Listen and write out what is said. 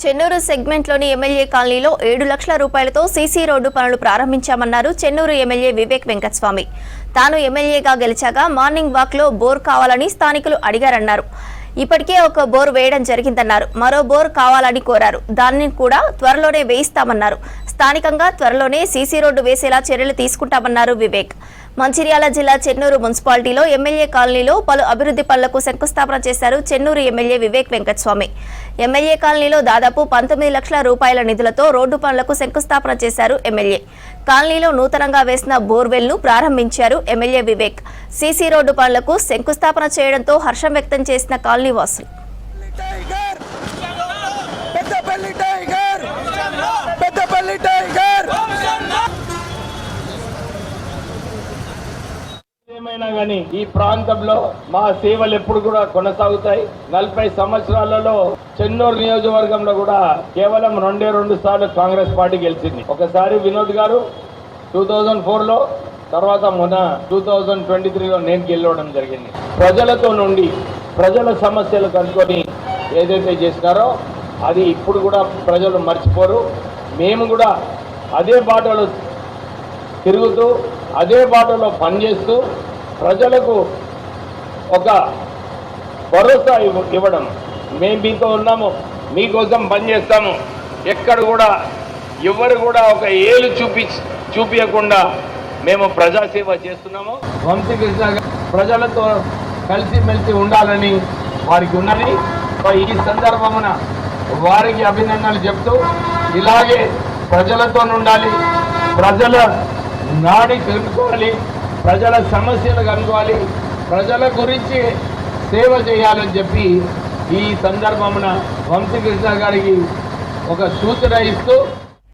Chennur సెగ్మెంట్లోని MLA కాలనీలో 7 లక్షల రూపాయలతో సీసీ రోడ్డు పనులు ప్రారంభించామన్నారు చెన్నూరు ఎమ్మెల్యే వివేక్ వెంకటస్వామి. తాను ఎమ్మెల్యేగా గెలిచాక మార్నింగ్ వాక్లో బోర్ కావాలని స్థానికులు అడిగారన్నారు. ఇప్పటికే ఒక బోర్ వేయడం జరిగిందన్నారు. మరో బోర్ కావాలని కోరారు. దాన్ని కూడా త్వరలోనే వేయిస్తామన్నారు. స్థానికంగా త్వరలోనే సీసీ రోడ్డు వేసేలా చర్యలు తీసుకుంటామన్నారు వివేక్. మంచిర్యాల జిల్లా చెన్నూరు మున్సిపాలిటీలో ఎమ్మెల్యే కాలనీలో పలు అభివృద్ధి పనులకు శంకుస్థాపన చేశారు చెన్నూరు ఎమ్మెల్యే వివేక్ వెంకటస్వామి. ఎమ్మెల్యే కాలనీలో దాదాపు 19 లక్షల రూపాయల నిధులతో రోడ్డు పనులకు శంకుస్థాపన చేశారు ఎమ్మెల్యే. కాలనీలో నూతనంగా వేసిన బోర్వెల్ ను ప్రారంభించారు ఎమ్మెల్యే వివేక్. సీసీ రోడ్డు పనులకు శంకుస్థాపన చేయడంతో హర్షం వ్యక్తం చేసిన కాలనీ వాసులు. ఏమైనా కానీ ఈ ప్రాంతంలో మా సేవలు ఎప్పుడు కూడా కొనసాగుతాయి. 40 సంవత్సరాలలో చెన్నూరు నియోజకవర్గంలో కూడా కేవలం 2 సార్లు కాంగ్రెస్ పార్టీ గెలిచింది. ఒకసారి వినోద్ గారు 2004లో, తర్వాత మొన్న 2023లో నేను గెలవడం జరిగింది. ప్రజలతో నుండి ప్రజల సమస్యలు కనుక్కొని ఏదైతే చేసినారో అది ఇప్పుడు కూడా ప్రజలు మర్చిపోరు. మేము కూడా అదే బాటలో తిరుగుతూ అదే బాటలో పనిచేస్తూ ప్రజలకు ఒక భరోసా ఇవ్వడం. మేము మీతో ఉన్నాము, మీకోసం పనిచేస్తాము. ఎక్కడ కూడా ఎవరు కూడా ఒక ఏలు చూపించకుండా మేము ప్రజాసేవ చేస్తున్నాము. వంశీకృష్ణ ప్రజలతో కలిసిమెలిసి ఉండాలని వారికి ఉన్నది. ఈ సందర్భమున వారికి అభినందనలు చెప్తూ ఇలాగే ప్రజలతో ఉండాలి, ప్రజల నాడి తెలుసుకోవాలి, ప్రజల సమస్యలు కనుక్కోవాలి, ప్రజల గురించి సేవ చేయాలని చెప్పి ఈ సందర్భమున వంశీకృష్ణ గారికి ఒక సూచన ఇస్తూ